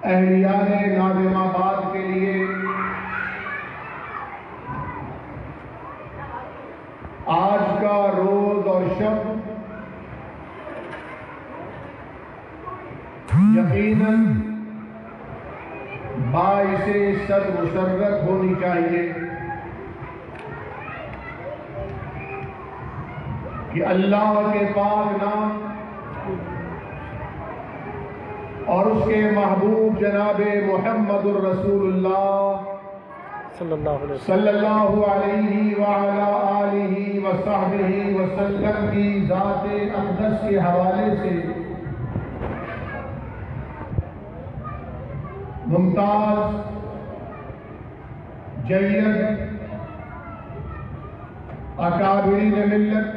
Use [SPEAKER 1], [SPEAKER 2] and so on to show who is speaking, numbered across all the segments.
[SPEAKER 1] اہلیان ناظم آباد کے لیے آج کا روز اور شب یقیناً باعث صد مسرت ہونی چاہیے کہ اللہ کے پاک نام اور اس کے محبوب جناب محمد الرسول اللہ صلی اللہ علیہ وعلا آلہ وصحبہ وسلم کی ذات اقدس کے حوالے سے ممتاز جید اکابرین ملت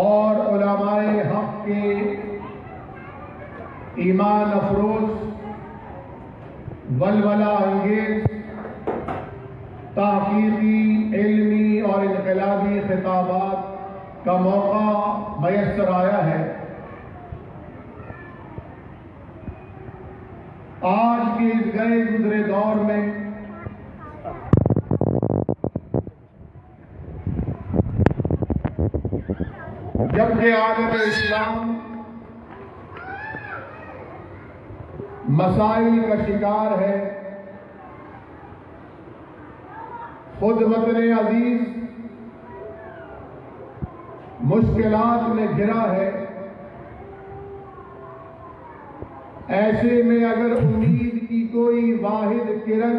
[SPEAKER 1] اور علماء حق کے ایمان افروز ولولہ انگیز تحقیقی علمی اور انقلابی خطابات کا موقع میسر آیا ہے۔ آج کے اس گئے گزرے دور میں جبکہ عالم اسلام مسائل کا شکار ہے، خود وطن عزیز مشکلات میں گھرا ہے، ایسے میں اگر امید کی کوئی واحد کرن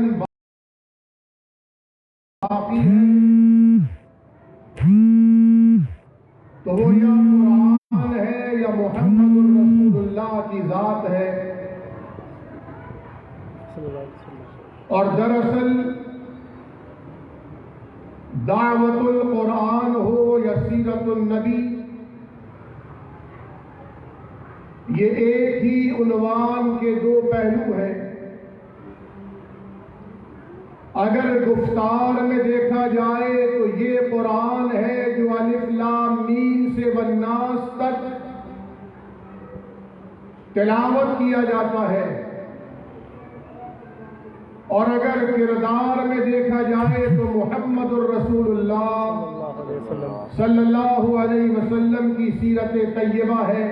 [SPEAKER 1] باقی ہے تو وہ یا قرآن ہے یا محمد الرسول اللہ کی ذات ہے۔ اور دراصل دعوت القرآن ہو یا سیرت النبی، یہ ایک ہی عنوان کے دو پہلو ہیں۔ اگر گفتار میں دیکھا جائے تو یہ قرآن ہے جو الف لام میم سے والناس تک تلاوت کیا جاتا ہے، اور اگر کردار میں دیکھا جائے تو محمد الرسول اللہ صلی اللہ علیہ وسلم کی سیرت طیبہ ہے۔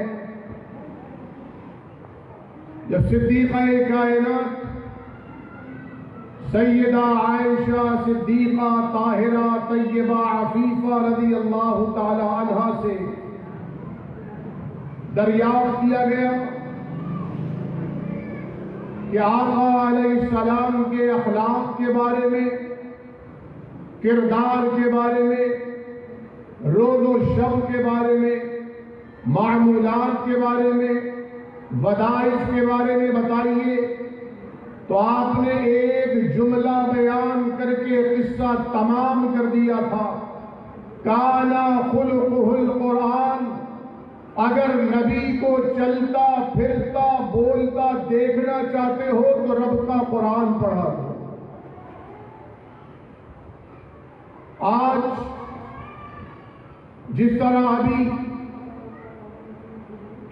[SPEAKER 1] جب صدیقہ کائنات سیدہ عائشہ صدیقہ طاہرہ طیبہ عفیفہ رضی اللہ تعالی عنہا سے دریافت کیا گیا کہ آقا علیہ السلام کے اخلاق کے بارے میں، کردار کے بارے میں، روز و شب کے بارے میں، معمولات کے بارے میں، ودائع کے بارے میں بتائیے، تو آپ نے ایک جملہ بیان کر کے قصہ تمام کر دیا تھا۔ کانا خلقہ القرآن، اگر نبی کو چلتا پھرتا بولتا دیکھنا چاہتے ہو تو رب کا قرآن پڑھا دو۔ آج جس طرح ابھی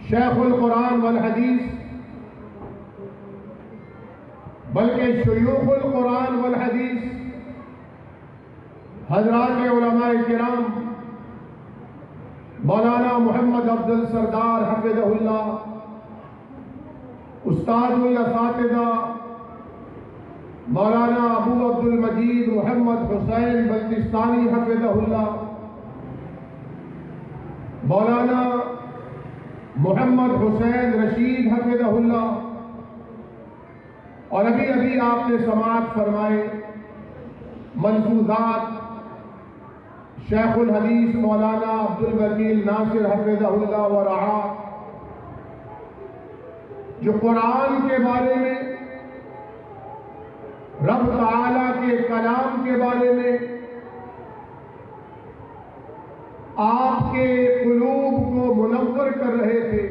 [SPEAKER 1] شیخ القرآن والحدیث بلکہ شیوخ القرآن والحدیث حضرات علماء کرام مولانا محمد افضل سردار حفظہ اللہ، استاد الاساتذہ مولانا ابو عبد المجید محمد حسین بلتستانی حفظہ اللہ، مولانا محمد حسین رشید حفظہ اللہ، اور ابھی آپ نے سماعت فرمائے ملفوظات شیخ الحدیث مولانا عبد الوکیل ناصر حفظہ اللہ ورعا، جو قرآن کے بارے میں، رب تعالیٰ کے کلام کے بارے میں آپ کے قلوب کو منور کر رہے تھے۔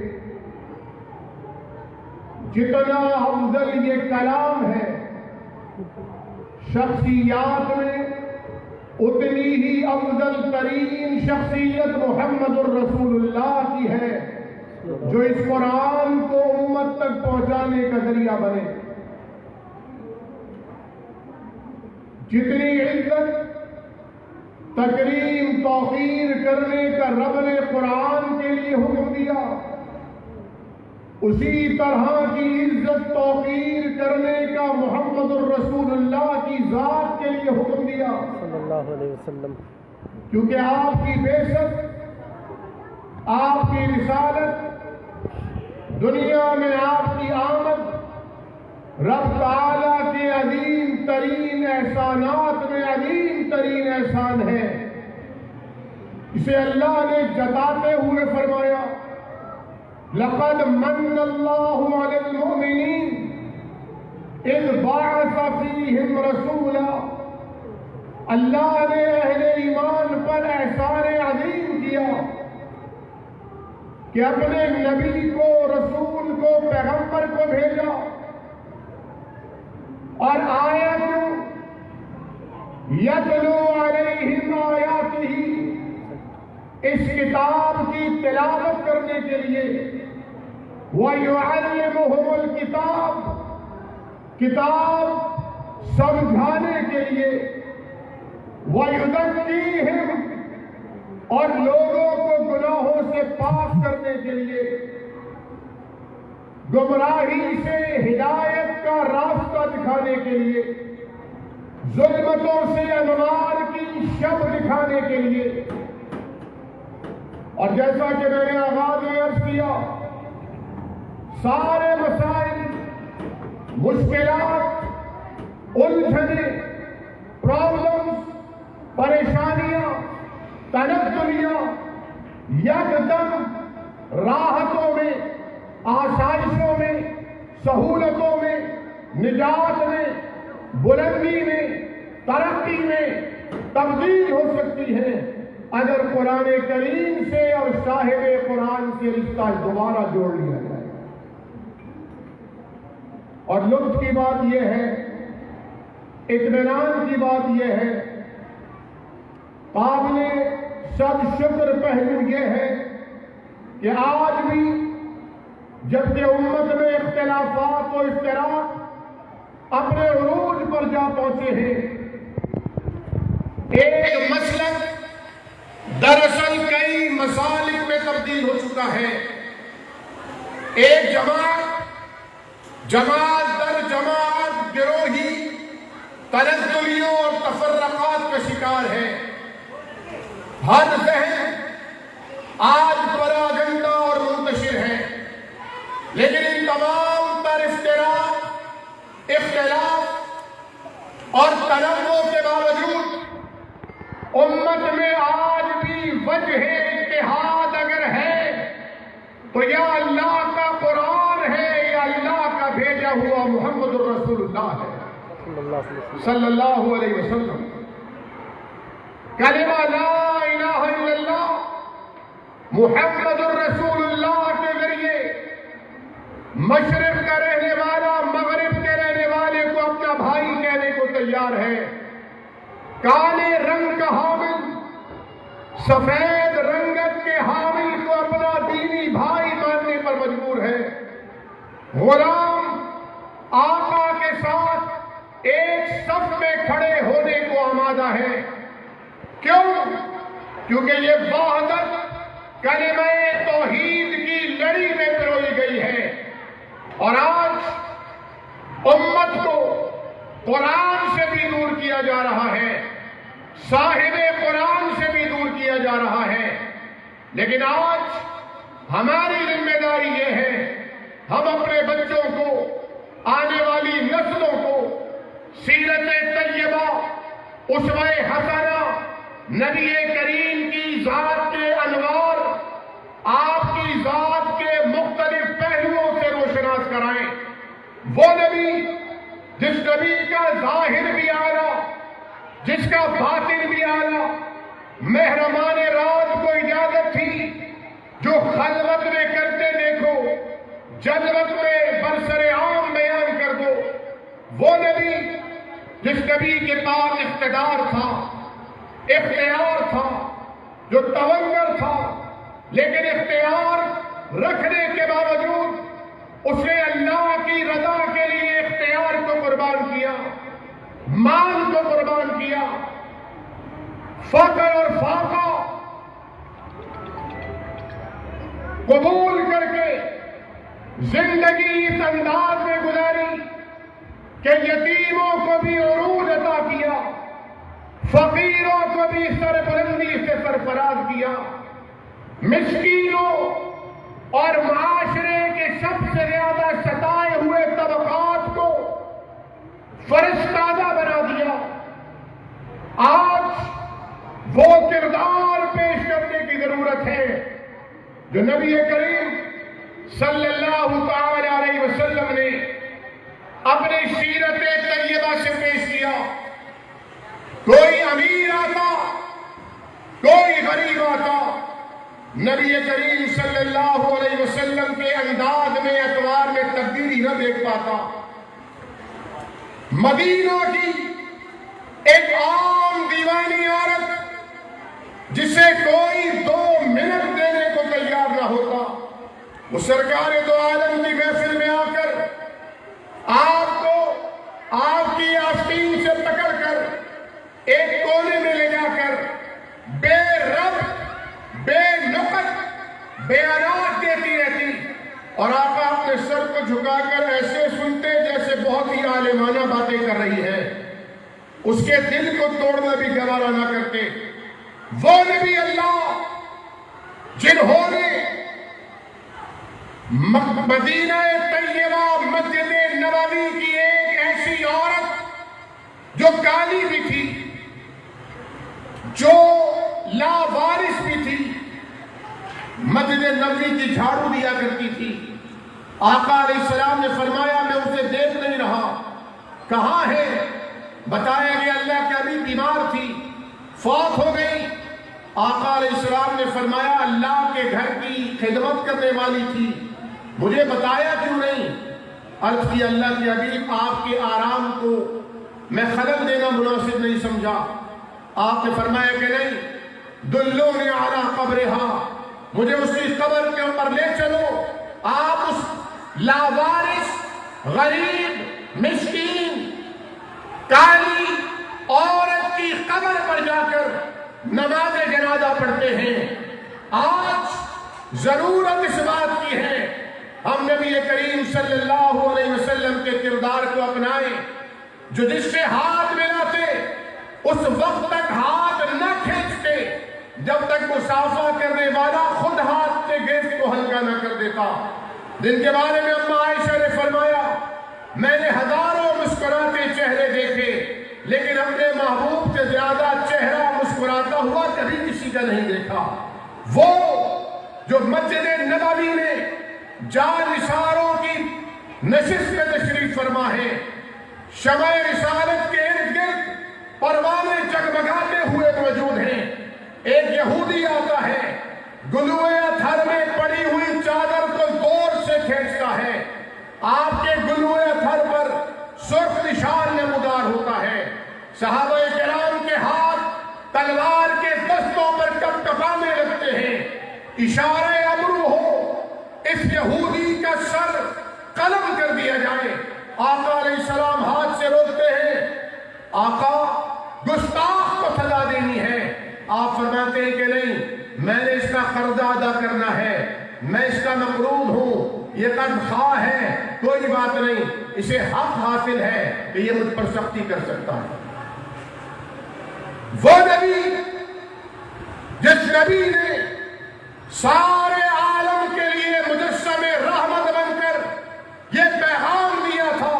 [SPEAKER 1] جتنا افضل یہ کلام ہے، شخصیات میں اتنی ہی افضل ترین شخصیت محمد الرسول اللہ کی ہے، جو اس قرآن کو امت تک پہنچا پہنچانے کا ذریعہ بنے. جتنی عزت تکریم توقیر کرنے کا رب نے قرآن کے لیے حکم دیا، اسی طرح کی عزت توقیر کرنے کا محمد الرسول اللہ کی ذات کے لیے حکم دیا
[SPEAKER 2] صلی اللہ علیہ وسلم.
[SPEAKER 1] کیونکہ آپ کی بعثت، آپ کی رسالت، دنیا میں آپ کی آمد رب تعالیٰ کے عظیم ترین احسانات میں عظیم ترین احسان ہے. اسے اللہ نے جتاتے ہوئے فرمایا لقد من اللہ علی المؤمنین اذ بعث فیہم رسولا. اللہ نے اہل ایمان پر احسان عظیم کیا کہ اپنے نبی کو، رسول کو، پیغمبر کو بھیجا. اور آیا کیوں؟ یتلو علیہم آیاتہ، اس کتاب کی تلاوت کرنے کے لیے، وَيُعَلِّمُهُمُ الْكِتَابَ، کتاب سمجھانے کے لیے، وَيُزَكِّيهِمْ، اور لوگوں کو گناہوں سے پاک کرنے کے لیے، گمراہی سے ہدایت کا راستہ دکھانے کے لیے، ظلمتوں سے انوار کی شب دکھانے کے لیے. اور جیسا کہ میں نے آغاز میں عرض کیا، سارے مسائل، مشکلات، الجھنیں، پرابلمز، پریشانیاں، تنزلیاں یکدم راحتوں میں، آسائشوں میں، سہولتوں میں، نجات میں، بلندی میں، ترقی میں تبدیل ہو سکتی ہے اگر قرآن کریم سے اور صاحب قرآن سے رشتہ دوبارہ جوڑ لیا جائے. اور لطف کی بات یہ ہے، اطمینان کی بات یہ ہے، قابل سب شکر پہلو یہ ہے کہ آج بھی جبکہ امت میں اختلافات و اختلاف اپنے عروج پر جا پہنچے ہیں، ایک مسلک دراصل کئی مسالک میں تبدیل ہو چکا ہے. ایک جماعت در جماعت گروہی تنزلیوں اور تفرقات کا شکار ہے. ہر ذہن آج پراگنڈا اور منتشر ہے، لیکن ان تمام تر اختلاف اور تنوع کے باوجود امت میں آج بھی وجہ اتحاد اگر ہے تو یا اللہ کا قرآن ہے یا اللہ کا بھیجا ہوا محمد الرسول اللہ ہے صلی اللہ علیہ وسلم. کلمہ لا الہ الا اللہ محمد الرسول اللہ کے ذریعے مشرق کا رہنے والا مغرب کے رہنے والے کو اپنا بھائی کہنے کو تیار ہے. کالے رنگ کا حامل، سفید رنگت کے حامل کو اپنا دینی بھائی ماننے پر مجبور ہے. غلام آقا کے ساتھ ایک صف میں کھڑے ہونے کو آمادہ ہے. کیوں؟ کیونکہ یہ وحدت کلمہ توحید کی لڑی میں پروئی گئی ہے. اور آج امت کو قرآن سے بھی دور کیا جا رہا ہے، صاحب قرآن سے بھی دور کیا جا رہا ہے. لیکن آج ہماری ذمہ داری یہ ہے، ہم اپنے بچوں کو، آنے والی نسلوں کو سیرت طیبہ، اسوہ حسنہ، نبی کریم کی ذات کے انوار، آپ کی ذات کے مختلف پہلوؤں سے روشناس کرائیں. وہ نبی جس نبی کا ظاہر بھی اعلیٰ، جس کا باطن بھی اعلیٰ، محرمان راز کو اجازت تھی جو خلوت میں کرتے دیکھو، جلوت میں برسر عام بیان کر دو. وہ نبی جس نبی کے پاس اقتدار تھا، اختیار تھا، جو تونگر تھا، لیکن اختیار رکھنے کے باوجود اس نے اللہ کی فقر اور فاقہ قبول کر کے زندگی اس انداز میں گزاری کہ یتیموں کو بھی عروج عطا کیا، فقیروں کو بھی سربلندی سے سرفراز کیا، مسکینوں اور معاشرے کے سب سے زیادہ ستائے ہوئے طبقات کو فرشتازہ بنا دیا۔ آج وہ کردار پیش کرنے کی ضرورت ہے جو نبی کریم صلی اللہ تعالی علیہ وسلم نے اپنی سیرت طیبہ سے پیش کیا۔ کوئی امیر آتا، کوئی غریب آتا، نبی کریم صلی اللہ علیہ وسلم کے انداز میں اطوار میں تبدیلی نہ دیکھ پاتا۔ مدینہ کی ایک عام دیوانی عورت جسے کوئی 2 منٹ دینے کو تیار نہ ہوتا، وہ سرکار دو عالم کی محفل میں آ کر آپ کو آپ کی آستین سے پکڑ کر ایک کونے میں لے جا کر بے ربط بے نقط بیانات دیتی رہتی، اور آقا اپنے سر کو جھکا کر ایسے سنتے جیسے بہت ہی عالمانہ باتیں کر رہی ہے، اس کے دل کو توڑنا بھی گوارا نہ کرتے۔ وہ نبی اللہ جنہوں نے مدینہ طیبہ مسجد نبوی کی ایک ایسی عورت جو کالی بھی تھی، جو لاوارث بھی تھی، مسجد نبوی کی جھاڑو دیا کرتی تھی، آقا علیہ السلام نے فرمایا میں اسے دیکھ نہیں رہا، کہاں ہے؟ بتایا گیا اللہ کے ابھی بیمار تھی، فوت ہو گئی۔ آقا علیہ السلام نے فرمایا اللہ کے گھر کی خدمت کرنے والی تھی، مجھے بتایا کیوں نہیں؟ عرض کی اللہ کے حبیب آپ کے آرام کو میں خلل دینا مناسب نہیں سمجھا۔ آپ نے فرمایا کہ نہیں، دلونی علی قبرہا، مجھے اس کی قبر کے اوپر لے چلو۔ آپ اس لاوارث غریب مسکین کالی عورت کی قبر پر جا کر نماز جنازہ پڑھتے ہیں۔ آج ضرورت اس بات کی ہے ہم نبی کریم صلی اللہ علیہ وسلم کے کردار کو اپنائیں، جو جس سے ہاتھ ملاتے اس وقت تک ہاتھ نہ کھینچتے جب تک مصافحہ کرنے والا خود ہاتھ سے گیس کو ہلکا نہ کر دیتا، جن کے بارے میں اماں عائشہ نے فرمایا میں نے ہزاروں مسکراتے چہرے دیکھے لیکن اپنے محبوب سے زیادہ چہرہ مسکراتا ہوا کبھی کسی کا نہیں دیکھا۔ وہ جو مسجد نبوی میں جان نثاروں کی نشست میں تشریف فرما ہے، شمع رسالت کے ارد گرد پروانے جگمگاتے ہوئے موجود ہیں۔ ایک یہودی آتا ہے، گلوئے اتھر میں پڑی ہوئی چادر کو زور سے کھینچتا ہے، آپ کے گلوئے اتھر پر سرخ نشان نمودار ہوتا ہے، صحابہ کرام کے ہاتھ تلوار کے دستوں پر کپ کپانے لگتے ہیں، اشارہ امر ہو اس یہودی کا سر قلم کر دیا جائے، آقا علیہ السلام ہاتھ سے روکتے ہیں، آقا گستاخ کو سزا دینی ہے۔ آپ فرماتے ہیں کہ نہیں، میں نے اس کا قرضہ ادا کرنا ہے، میں اس کا مقروض ہوں، یہ قرض خواہ ہے، کوئی بات نہیں، اسے حق حاصل ہے کہ یہ مجھ پر سختی کر سکتا ہے۔ وہ نبی جس نبی نے سارے عالم کے لیے مجسم رحمت بن کر یہ پیغام دیا تھا،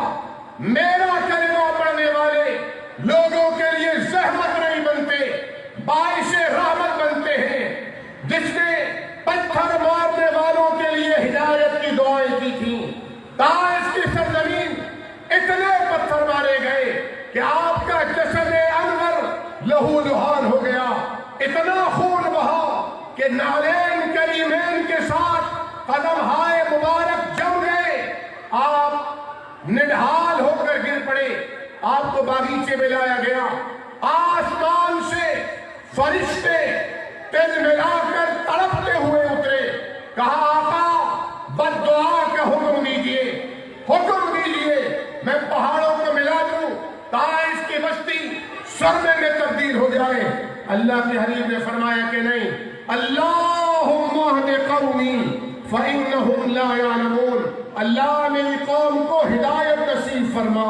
[SPEAKER 1] میرا کلمہ پڑھنے والے لوگوں کے لیے زحمت نہیں بنتے، باعث رحمت بنتے ہیں، جس نے پتھر مارنے والوں کے لیے ہدایت کی دعائیں کی تھیں۔ طائف کی سرزمین اتنے پتھر مارے گئے کہ آپ کا جسد انور لہو لہان ہو گیا، اتنا خون بہا کہ نالین کریمین کے ساتھ قدم ہائے مبارک جم گئے، آپ نڈھال ہو کر گر پڑے، آپ کو باغیچے میں لایا گیا، آسمان سے فرشتے تل ملا کر تڑپتے ہوئے اترے، کہا آقا بد دعا کا حکم دیجئے، حکم دیجئے میں پہاڑوں کو ملا دوں، طائف کی بستی سرمے میں تبدیل ہو جائے۔ اللہ کے حبیب نے فرمایا کہ نہیں، اللہم اہد قومی فإنہم لا یعلمون، اللہ میری قوم کو ہدایت نصیب فرما،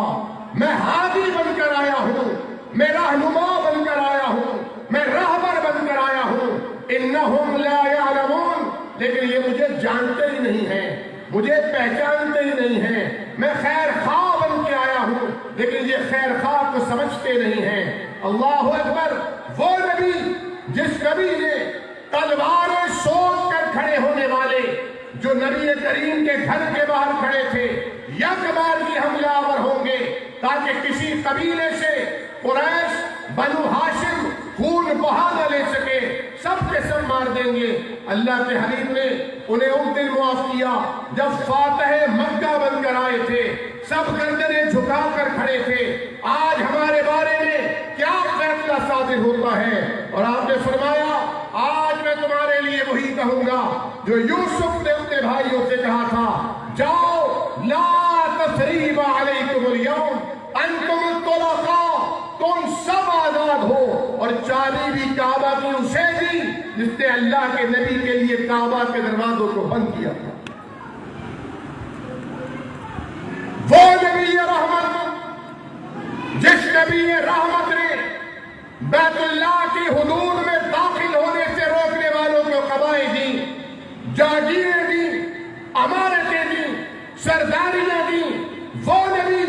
[SPEAKER 1] میں ہادی بن کر آیا ہوں، میں رہنما بن کر آیا ہوں، میں راہبر بن کر آیا ہوں، انہم لا یعلمون، لیکن یہ مجھے جانتے ہی نہیں ہیں، مجھے پہچانتے ہی نہیں ہیں، میں خیر خواہ بن کے آیا ہوں لیکن یہ خیر خواہ کو سمجھتے نہیں ہیں۔ اللہ اکبر، وہ نبی جس نبی نے تلواریں سوچ کر کھڑے ہونے والے جو نبی کریم کے گھر کے باہر کھڑے تھے یک بار کی حملہ آور ہوں گے تاکہ کسی قبیلے سے قریش بنو ہاشم خون بہا نہ لے سکے، سب کے سب مار دیں گے۔ اللہ کے حبیب نے انہیں اس دن معاف کیا جب فاتح مکہ بن کر آئے تھے، سب گردنیں جھکا کر کھڑے تھے۔ آج ہمارے بارے میں کیا فیصلہ صادر ہوتا ہے؟ اور آپ نے فرمایا آج میں تمہارے لیے وہی کہوں گا جو یوسف نے اپنے بھائیوں سے کہا تھا، جاؤ لا تثریب علیکم اليوم انتم الطلقاء، تم سب آزاد ہو، اور چابی بھی کعبہ کی اسے دی جس نے اللہ کے نبی کے لیے کعبہ کے دروازوں کو بند کیا تھا۔ وہ نبی رحمت جس نبی رحمت نے بیت اللہ کی حدود میں داخل ہونے سے روکنے والوں کو قبائیں دیں، جاگیریں دیں، امانتیں دیں، سرداریاں دیں، وہ نبی،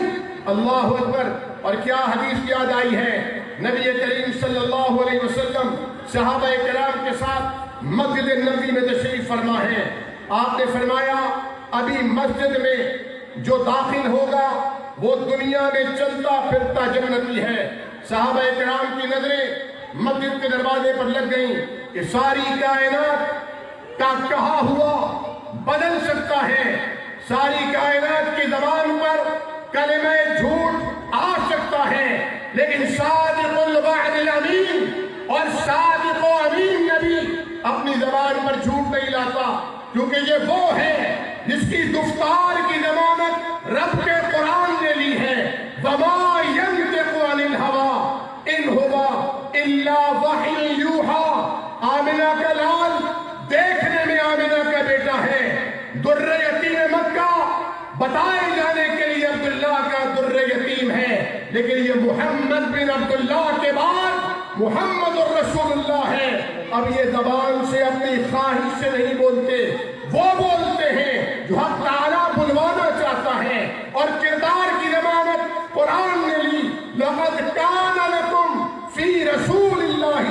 [SPEAKER 1] اللہ اکبر۔ اور کیا حدیث یاد آئی ہے، نبی کریم صلی اللہ علیہ وسلم صحابہ کرام کے ساتھ مسجد نبوی میں تشریف فرما ہے، آپ نے فرمایا ابھی مسجد میں جو داخل ہوگا وہ دنیا میں چلتا پھرتا جنتی ہے۔ صحابہ کرام کی نظریں مسجد کے دروازے پر لگ گئیں کہ ساری کائنات کا کہا ہوا بدل سکتا ہے، ساری کائنات کی زبان پر کلمہ جھوٹ آ سکتا ہے، لیکن صادق الوعد الامین اور صادق و امین نبی اپنی زبان پر جھوٹ نہیں لاتا، کیونکہ یہ وہ ہے جس کی گفتار کی ضمانت رب کے قرآن نے لی ہے، وما ينطق عن الهوى ان هو الا وحی یوحی۔ آمنہ کا لال دیکھنے میں آمنہ کا بیٹا ہے، در یتیم مکہ بتائے جانے کے لیے عبداللہ کا در یتیم ہے، لیکن یہ محمد بن عبداللہ کے بعد محمد الرسول اللہ ہے۔ اب یہ زبان سے اپنی خواہش سے نہیں بولتے، وہ بولتے ہیں جو حق تعالیٰ بلوانا چاہتا ہے، اور کردار کی ضمانت قرآن نے لی، لقد کان لکم فی رسول اللہ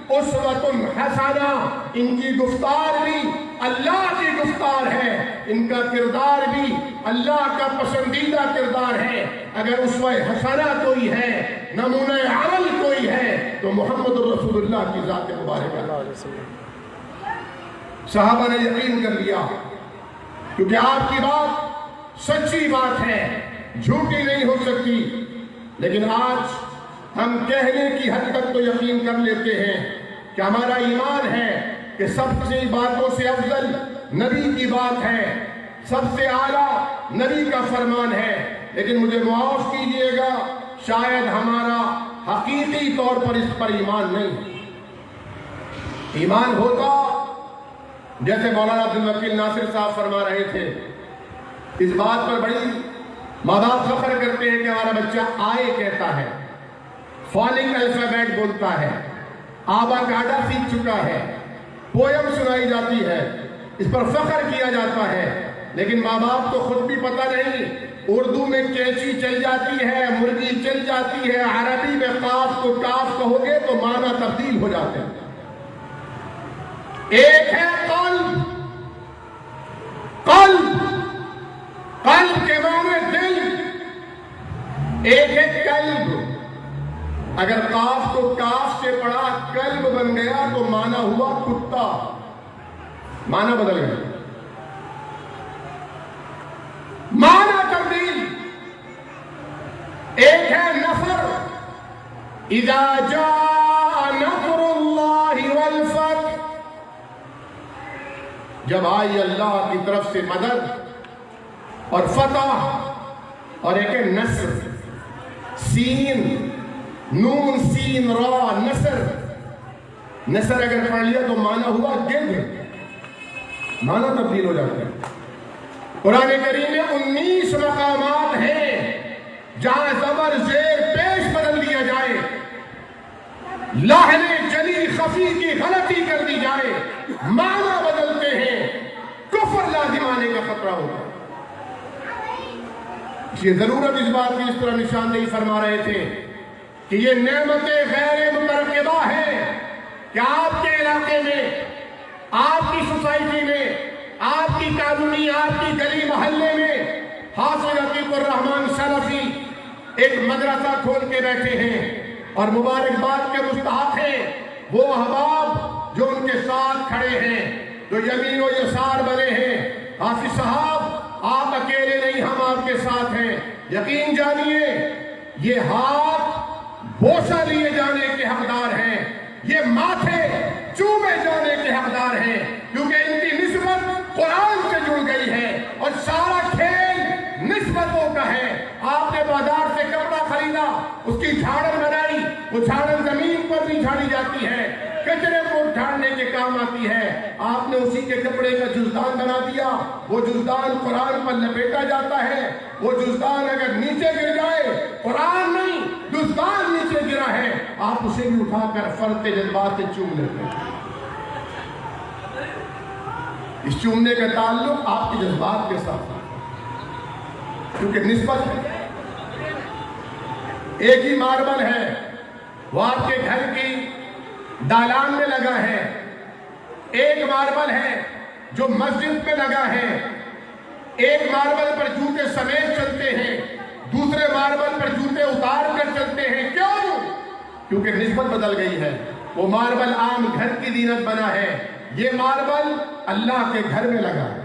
[SPEAKER 1] اسوۃ حسنہ۔ ان کی گفتار بھی اللہ کی گفتار ہے، ان کا کردار بھی اللہ کا پسندیدہ کردار ہے۔ اگر اسوہ حسنہ کوئی ہے، نمونہ عمل کوئی ہے، تو محمد الرسول اللہ کی ذات مبارکہ۔ صحابہ نے یقین کر لیا کیونکہ آپ کی بات سچی بات ہے، جھوٹی نہیں ہو سکتی، لیکن آج ہم کہنے کی حد تک تو یقین کر لیتے ہیں کہ ہمارا ایمان ہے کہ سب سے باتوں سے افضل نبی کی بات ہے، سب سے اعلیٰ نبی کا فرمان ہے، لیکن مجھے معاف کیجئے گا شاید ہمارا حقیقی طور پر اس پر ایمان نہیں۔ ایمان ہوتا جیسے مولانا عبدالوکیل ناصر صاحب فرما رہے تھے، اس بات پر بڑی ماں باپ فخر کرتے ہیں کہ ہمارا بچہ آئے کہتا ہے، فالنگ الفابیٹ بولتا ہے، آبا کاڈا سیکھ چکا ہے، پویم سنائی جاتی ہے، اس پر فخر کیا جاتا ہے، لیکن ماں باپ کو خود بھی پتہ نہیں اردو میں کینچی چل جاتی ہے، مرغی چل جاتی ہے، عربی میں قاف کو کاف کہو گے تو معنی تبدیل ہو جاتے ہیں۔ ایک ہے قلب، قلب قلب کے معنی دل، ایک ہے قلب۔ اگر قاف کو کاف سے پڑھا قلب بن گیا تو معنی ہوا کتا، معنی بدل گیا، معنی تبدیل۔ ایک ہے نصر، اذا جاء نصر اللہ والفتح، جب آئی اللہ کی طرف سے مدد اور فتح، اور ایک ہے نصر، سین نون سین را، نصر نصر اگر پڑھ لیا تو معنی ہوا گرد، معنی تبدیل ہو جاتا ہے۔ قرآن کریم میں 19 مقامات ہیں جہاں زبر زیر پیش بدل دیا جائے، لاحن جلی خفی کی غلطی کر دی جائے، معنی بدلتے ہیں، کفر لازم آنے کا خطرہ ہوتا ہے۔ یہ ضرورت اس بات کی اس طرح نشاندہی فرما رہے تھے کہ یہ نعمتیں غیر مترقبہ ہیں کہ آپ کے علاقے میں، آپ کی سوسائٹی میں، آپ کی کالونی، آپ کی گلی محلے میں حافظ عتیق الرحمان سلفی ایک مدرسہ کھول کے بیٹھے ہیں، اور مبارکباد کے مستحق ہیں وہ احباب جو ان کے ساتھ کھڑے ہیں، جو یمین و یسار بنے ہیں۔ حافظ صاحب آپ اکیلے نہیں، ہم آپ کے ساتھ ہیں، یقین جانیے یہ ہاتھ بوسہ لیے جانے کے حقدار ہیں، یہ ماتھے چومے جانے کے حقدار ہیں، کیونکہ ان کی نسبت قرآن سے جڑ گئی ہے، اور سارا کھیل نسبتوں کا ہے۔ آپ نے بازار سے کپڑا خریدا، اس کی جھاڑن بنائی، وہ جھاڑن زمین پر بھی جھاڑی جاتی ہے، کچرے کو جھاڑنے کے کام آتی ہے، آپ نے اسی کے کپڑے کا جزدان بنا دیا، وہ جزدان قرآن پر لپیٹا جاتا ہے، وہ جزدان اگر نیچے گر جائے، قرآن نہیں جزدان نیچے گرا ہے، آپ اسے بھی اٹھا کر فرد جذبات سے چوم لیتے ہیں۔ اس چومنے کا تعلق آپ کے جذبات کے ساتھ ہے، کیونکہ نسبت ہے۔ ایک ہی ماربل ہے، وہ آپ کے گھر کی دالان میں لگا ہے، ایک ماربل ہے جو مسجد میں لگا ہے، ایک ماربل پر جوتے سمیت چلتے ہیں، دوسرے ماربل پر جوتے اتار کر چلتے ہیں۔ کیوں؟ کیونکہ نسبت بدل گئی ہے۔ وہ ماربل عام گھر کی زینت بنا ہے، یہ ماربل اللہ کے گھر میں لگا ہے۔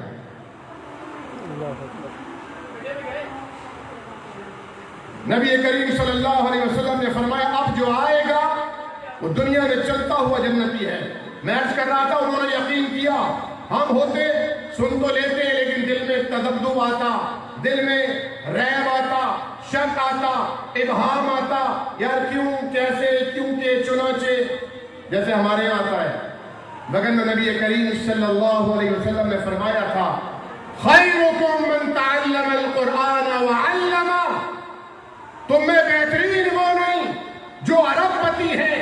[SPEAKER 1] نبی کریم صلی اللہ علیہ وسلم نے فرمایا اب جو آئے گا وہ دنیا میں چلتا ہوا جنتی ہے۔ میں عرض کر رہا تھا، انہوں نے یقین کیا، ہم ہوتے سن تو لیتے لیکن دل میں تذبذب آتا، دل میں ریب آتا، شک آتا، ابہام آتا، یار کیوں، کیسے، کیوں کہ، چنانچہ، جیسے ہمارے یہاں آتا ہے۔ مگر نبی کریم صلی اللہ علیہ وسلم نے فرمایا تھا خیرکم من تعلم القرآن وعلمہ، تم میں بہترین وہ نہیں جو ارب پتی ہے،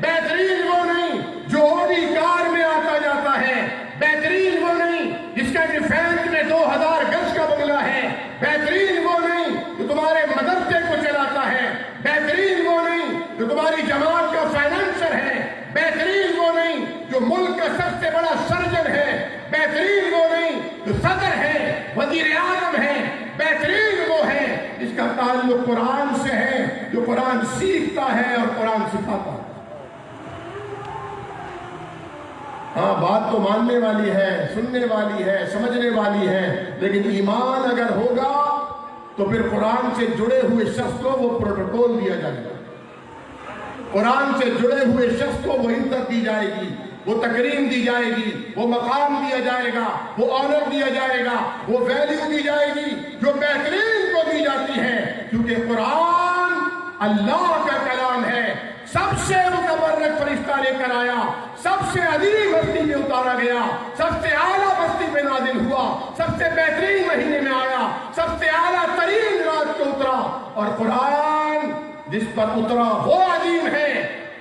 [SPEAKER 1] بہترین وہ نہیں جو اوڈی کار میں آتا جاتا ہے، بہترین وہ نہیں جس کا ڈیفینس میں 2000 گز کا بنگلہ ہے، بہترین وہ نہیں جو تمہارے مدرسے کو چلاتا ہے، بہترین وہ نہیں جو تمہاری جماعت کا فائنانسر ہے، بہترین وہ نہیں جو ملک کا سب سے بڑا سرجن ہے، بہترین وہ نہیں جو صدر ہے، وزیر اعظم ہے، بہترین وہ ہے جس کا تعلق قرآن سے ہے، جو قرآن سیکھتا ہے اور قرآن سکھاتا ہے۔ ہاں بات تو ماننے والی ہے، سننے والی ہے، سمجھنے والی ہے، لیکن ایمان اگر ہوگا تو پھر قرآن سے جڑے ہوئے شخص کو وہ پروٹوکول دیا جائے گا، قرآن سے جڑے ہوئے شخص کو وہ عزت دی جائے گی، وہ تکریم دی جائے گی، وہ مقام دیا جائے گا، وہ آنر دیا جائے گا، وہ ویلیو دی جائے گی جو بہترین کو دی جاتی ہے، کیونکہ قرآن اللہ کا کلام ہے، سب سے متبرک فرشتہ لے کر آیا، سب سے عظیم ہستی میں اتارا گیا، سب سے اعلیٰ بستی میں نازل ہوا، سب سے بہترین مہینے میں آیا، سب سے اعلیٰ ترین رات کو اترا، اور قرآن جس پر اترا وہ عظیم ہے،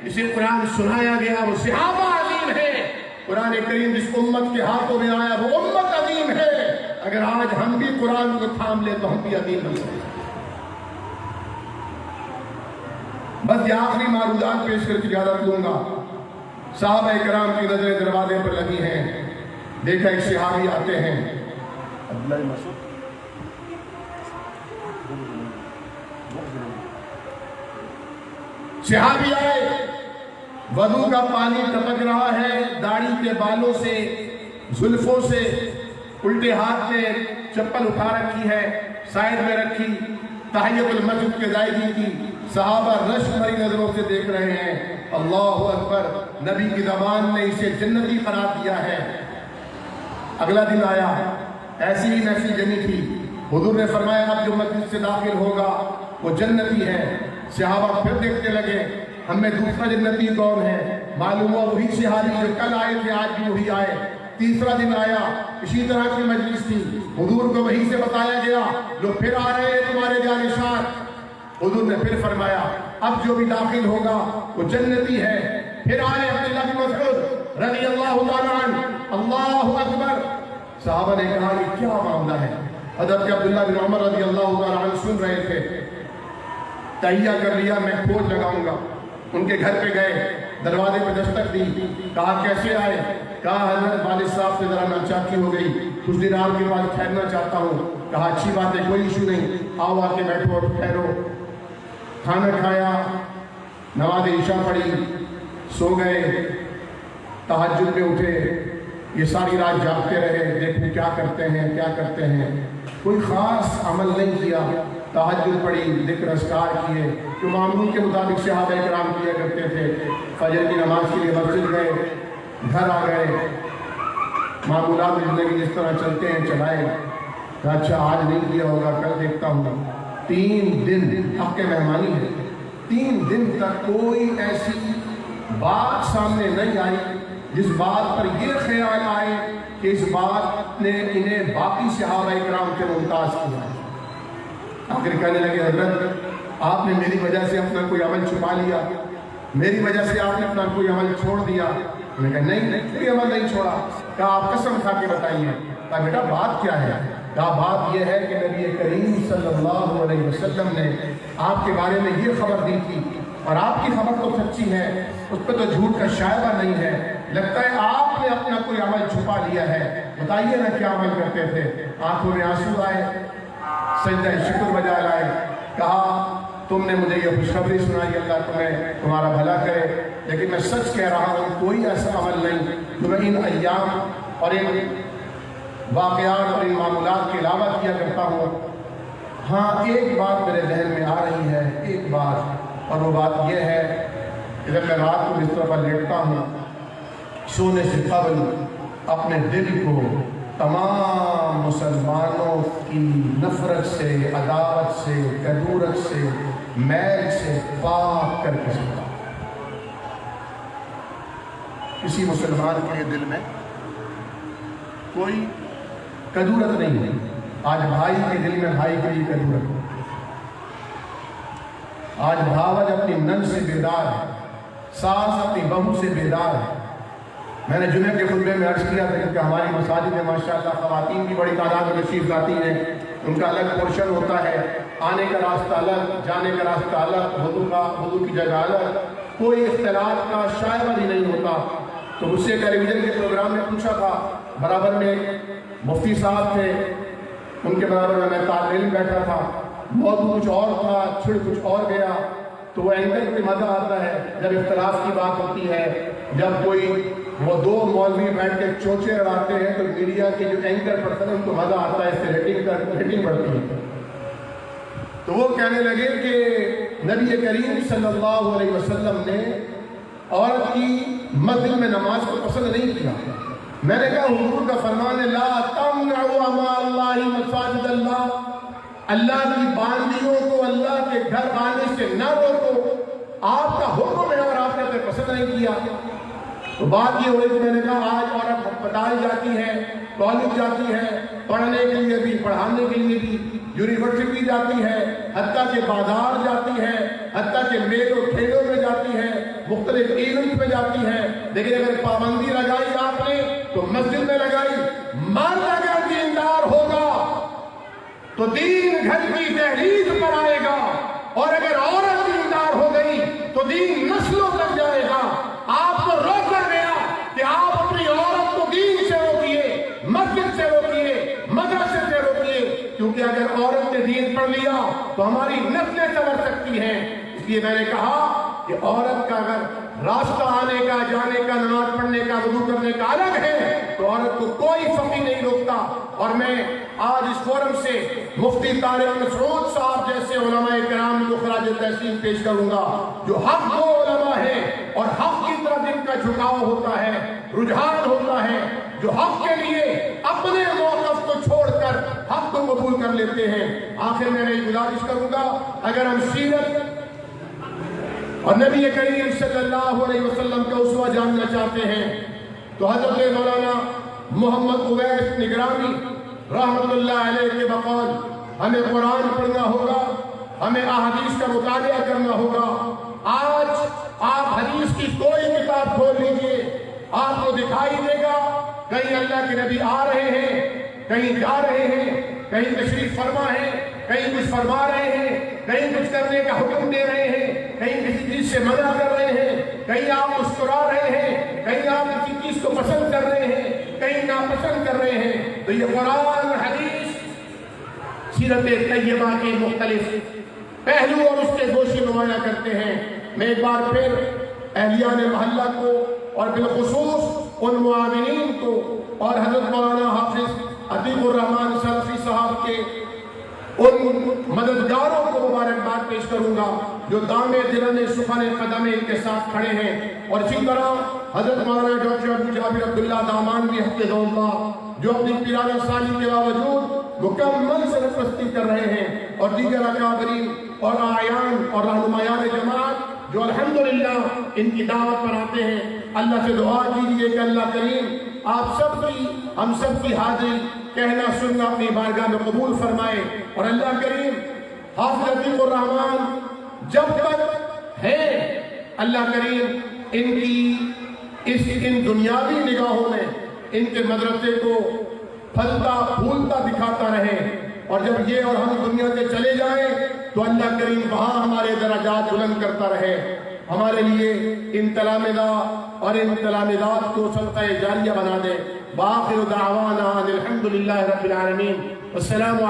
[SPEAKER 1] جسے قرآن سنایا گیا وہ صحابہ عظیم ہے، قرآن کریم جس امت کے ہاتھوں میں آیا وہ امت عظیم ہے۔ اگر آج ہم بھی قرآن کو تھام لے تو ہم بھی عظیم بن سکتے ہیں۔ بس یہ آخری معروضات پیش کر کے اجازت دوں گا۔ صحابہ کرام کی نظریں دروازے پر لگی ہیں، دیکھا ایک صحابی آتے ہیں، عبداللہ مسعود، صحابی آئے، وضو کا پانی ٹپک رہا ہے، داڑھی کے بالوں سے، زلفوں سے، الٹے ہاتھ میں چپل اٹھا رکھی ہے، سائڈ میں رکھی، تحیت المسجد کے ادائیگی کی، صحابہ رشک بھری نظروں سے دیکھ رہے ہیں۔ اللہ اکبر، نبی کی زبان نے اسے جنتی قرار دیا ہے۔ اگلا دن آیا، ایسی ہی محفل جمی تھی، حضور نے فرمایا اب جو مسجد سے داخل ہوگا وہ جنتی ہے۔ صحابہ پھر دیکھتے لگے، ہم میں دوسرا جنتی کون ہے؟ معلوم ہوا وہی صحابی جو کل آئے تھے آج بھی وہی آئے۔ تیسرا دن آیا، اسی طرح کی مجلس تھی، حضور کو وہی سے بتایا گیا لو پھر آ رہے ہیں تمہارے جانشان۔ حضور نے پھر فرمایا اب جو بھی داخل ہوگا وہ جنتی ہے۔ پھر آئے عبداللہ بن مسعود رضی اللہ تعالیٰ عنہ، اللہ اکبر۔ صحابہ نے کہا یہ کیا معاملہ ہے؟ حضرت عبداللہ بن عمر رضی اللہ تعالیٰ عنہ سن رہے تھے۔ تہیہ کر لیا میں کھوج لگاؤں گا۔ ان کے گھر پہ گئے، دروازے پہ دستک دی، کہا کیسے آئے؟ کہا حضرت والد صاحب سے ذرا ناچاکی ہو گئی، کچھ دن آپ کے پاس ٹھہرنا چاہتا ہوں۔ کہا اچھی بات ہے، کوئی ایشو نہیں، آؤ آ کے بیٹھو اور ٹھہرو۔ کھانا کھایا، نماز عشاء پڑھی، سو گئے۔ تہجد میں اٹھے، یہ ساری رات جاگتے رہے، دیکھیں کیا کرتے ہیں کیا کرتے ہیں۔ کوئی خاص عمل نہیں کیا، تہجد پڑھی، ذکر اذکار کیے جو معمول کے مطابق صحابہ کرام کیا کرتے تھے۔ فجر کی نماز کے لیے مسجد گئے، گھر آ گئے، معمولات زندگی جس طرح چلتے ہیں چلائے۔ اچھا آج نہیں کیا ہوگا، کل دیکھتا ہوں۔ 3 دن حق کے مہمانی ہے، 3 دن تک کوئی ایسی بات سامنے نہیں آئی جس بات پر یہ خیال آئے کہ اس بات نے انہیں باقی صحابہ کرام کے ممتاز کیا۔ آخر کہنے لگے حضرت آپ نے میری وجہ سے اپنا کوئی عمل چھپا لیا، میری وجہ سے آپ نے اپنا کوئی عمل چھوڑ دیا۔ میں نے کہا نہیں کوئی عمل نہیں چھوڑا۔ کہا آپ قسم کھا کے بتائیے۔ کہا بیٹا بات کیا ہے؟ کہا بات یہ ہے کہ نبی کریم صلی اللہ علیہ وسلم نے آپ کے بارے میں یہ خبر دی تھی، اور آپ کی خبر تو سچی ہے، اس پہ تو جھوٹ کا شائبہ نہیں ہے۔ لگتا ہے آپ نے اپنا کوئی عمل چھپا لیا ہے، بتائیے نا کیا عمل کرتے تھے؟ آنکھوں میں آنسو آئے، سجدہ شکر بجا لائے۔ کہا تم نے مجھے یہ خوشخبری سنائی، اللہ تمہیں تمہارا بھلا کرے، لیکن میں سچ کہہ رہا ہوں کوئی ایسا عمل نہیں جو میں ان ایام اور ان واقعات اور ان معمولات کے علاوہ کیا کرتا ہوں۔ ہاں ایک بات میرے ذہن میں آ رہی ہے، ایک بات، اور وہ بات یہ ہے کہ جب میں رات کو بستر پر لیٹتا ہوں سونے سے قبل اپنے دل کو تمام مسلمانوں کی نفرت سے، عداوت سے، کدورت سے، میل سے پاک کر کے سکتا۔ کسی مسلمان کے دل میں کوئی کدورت نہیں ہے۔ آج بھائی کے دل میں بھائی کے لیے کدورت ہے، آج بھاوج اپنی نن سے بیدار ہے، ساس اپنی بہو سے بیدار ہے۔ میں نے جمعے کے خطبے میں عرض کیا تھا کہ ہماری مساجد میں ماشاءاللہ خواتین کی بڑی تعداد میں تشریف لاتی ہیں، ان کا الگ پورشن ہوتا ہے، آنے کا راستہ الگ، جانے کا راستہ الگ، وضو کی جگہ الگ، کوئی اختلاط کا شائبہ بھی نہیں ہوتا۔ تو مجھ سے ٹیلی ویژن کے پروگرام میں پوچھا تھا، برابر میں مفتی صاحب تھے، ان کے برابر میں طالب علم بیٹھا تھا، موضوع کچھ اور تھا، چھڑ کچھ اور گیا، تو وہ اینکر پہ مزہ آتا ہے جب اختلاف کی بات ہوتی ہے، جب کوئی وہ 2 مولوی بیٹھ کے چوچے اڑاتے ہیں تو میڈیا کے جو اینکر پڑھتے ہیں ان کو مزہ آتا ہے، اس سے ریٹنگ بڑھتی ہے۔ تو وہ کہنے لگے کہ نبی کریم صلی اللہ علیہ وسلم نے عورت کی مسجد میں نماز کو پسند نہیں کیا۔ میں نے کہا حضور کا فرمان ہے لا تمنعوا مع اللہ مساجد اللہ، اللہ کی باندیوں کو اللہ کے گھر آنے سے نہ روکو، آپ کا حکم ہے اور آپ نے پسند نہیں کیا۔ تو بات یہ ہوئی کہ میں نے کہا آج عورت ہسپتال جاتی ہے، کالج جاتی ہے، پڑھنے کے لیے بھی، پڑھانے کے لیے بھی، یونیورسٹی جاتی ہے، حتیٰ کہ بازار جاتی ہے، حتیٰ کہ میلوں ٹھیلوں میں جاتی ہے، مختلف ایونٹ میں جاتی ہے، لیکن اگر پابندی لگائی آپ نے تو مسجد میں لگائی۔ مرد اگر دیندار ہوگا تو دین گھر کی دہلیز پر آئے گا، اور اگر عورت دیندار ہو گئی تو دین نسلوں تک جائے گا۔ آپ کو روکا گیا کہ آپ اپنی عورت کو دین سے روکیے، مسجد سے روکیے، مدرسے سے روکیے، کیونکہ اگر عورت نے دین پڑھ لیا تو ہماری نسلیں سنور سکتی ہیں۔ اس لیے میں نے کہا کہ عورت کا اگر راستہ آنے کا، جانے کا، نماز پڑھنے کا، وضو کرنے کا الگ ہے تو عورت کو کوئی فقی نہیں روکتا۔ اور میں آج اس فورم سے مفتی طارق مسعود صاحب جیسے علماء کرام کو خراج تحسین پیش کروں گا جو حق وہ علماء ہیں اور حق کی طرف ان کا جھکاؤ ہوتا ہے، رجحان ہوتا ہے، جو حق کے لیے اپنے موقف کو چھوڑ کر حق کو قبول کر لیتے ہیں۔ آخر میں ایک گزارش کروں گا، اگر ہم سیرت اور نبی کریم صلی اللہ علیہ وسلم کا اسوہ جاننا چاہتے ہیں تو حضرت مولانا محمد اویس نگرامی رحمۃ اللہ علیہ کے بقول ہمیں قرآن پڑھنا ہوگا، ہمیں احادیث کا مطالعہ کرنا ہوگا۔ آج آپ حدیث کی کوئی کتاب کھول لیجئے، آپ کو دکھائی دے گا کہیں اللہ کے نبی آ رہے ہیں، کہیں جا رہے ہیں، کہیں تشریف فرما ہے، کہیں کچھ فرما رہے ہیں، کہیں کچھ کرنے کا حکم دے رہے ہیں، کہیں کسی چیز سے منع کر رہے ہیں، کہیں آپ مسکرا رہے ہیں، کہیں آپ کسی چیز کو پسند کر رہے ہیں، کہیں ناپسند کر رہے ہیں۔ تو یہ قرآن اور حدیث سیرت طیبہ کے مختلف پہلو اور اس کے گوشے نمایاں کرتے ہیں۔ میں ایک بار پھر اہلیان محلہ کو اور بالخصوص ان معاونین کو اور حضرت مولانا حافظ عتیق الرحمان سلفی صاحب کے ان مددگاروں کو مبارکباد پیش کروں گا جو دامے دلن سخن قدم ان کے ساتھ کھڑے ہیں، اور اسی طرح حضرت مولانا ڈاکٹر ابو جابر عبداللہ دامانوی حفظہ اللہ جو اپنی پیرانہ سالی کے باوجود مکمل سرپرستی کر رہے ہیں، اور دیگر اکابرین اور اعیان اور رہنمایان جماعت جو الحمدللہ ان کی دعوت پر آتے ہیں۔ اللہ سے دعا کیجیے کہ اللہ کریم آپ سب کی، ہم سب کی حاضری کہنا سننا اپنی بارگاہ میں قبول فرمائے، اور اللہ کریم حافظ عتیق الرحمان جب تک ہیں اللہ کریم ان کی ان دنیاوی نگاہوں میں ان کے مدرسے کو پھلتا پھولتا دکھاتا رہے، اور جب یہ اور ہم دنیا سے چلے جائیں تو اللہ کریم وہاں ہمارے درجات بلند کرتا رہے۔ ہمارے لیے ان تلامذہ اور ان تلامذات کو صدقہ جاریہ بنا دے۔ وآخر دعوانا الحمدللہ رب العالمین۔ السلام علیکم۔